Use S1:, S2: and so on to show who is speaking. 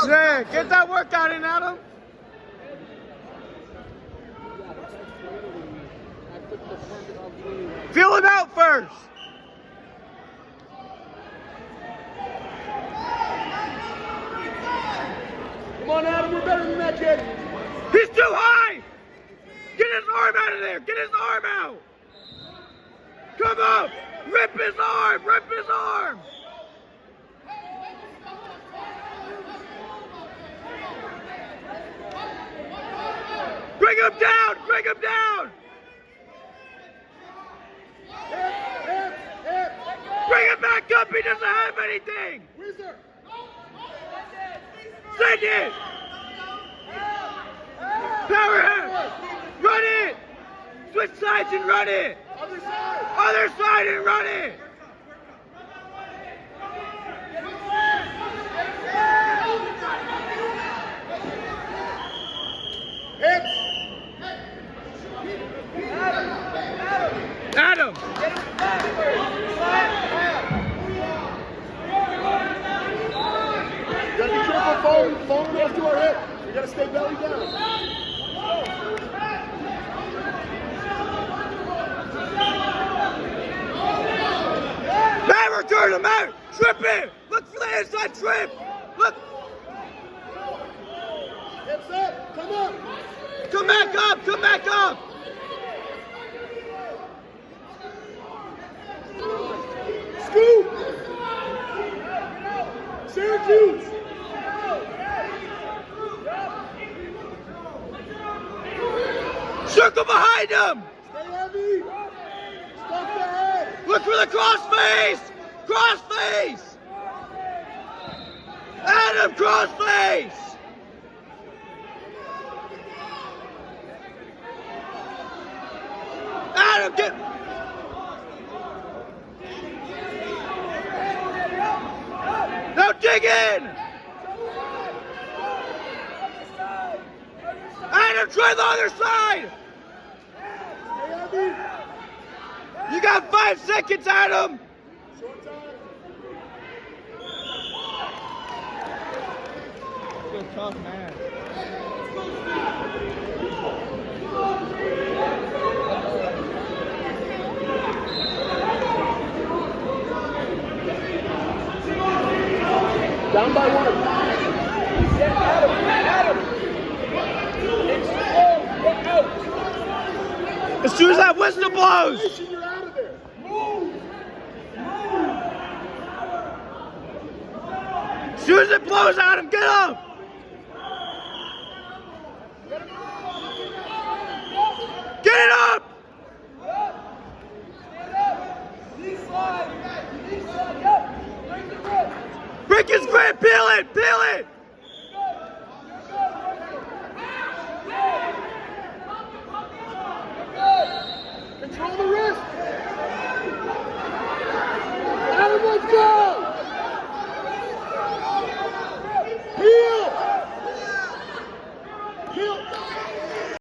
S1: Yeah, get that workout in, Adam. Feel him out first.
S2: Come on, Adam, we're better than that, kid.
S1: He's too high. Get his arm out of there. Get his arm out. Come on. Rip his arm. Rip his arm. Bring him down. Bring him down. Bring him back up. He doesn't have anything. Send it. Power him. Run it. Switch sides and run it. Other side and run it. Adam.
S2: You gotta be careful falling off to our hip. You gotta stay belly down.
S1: Man, return him out. Trip it. Look for the inside trip. Look.
S2: Hips up. Come up.
S1: Come back up. Come back up.
S2: Scoop. Syracuse.
S1: Circle behind him.
S2: Stay heavy. Stuff the head.
S1: Look for the cross face. Cross face. Adam, cross face. Adam, get. Now dig in. Adam, try the other side. You got 5 seconds, Adam.
S2: Short time.
S1: You're a tough man.
S2: Down by 1. Adam.
S1: As soon as that whistle blows.
S2: You're out of there. Move.
S1: As soon as it blows, Adam, get up.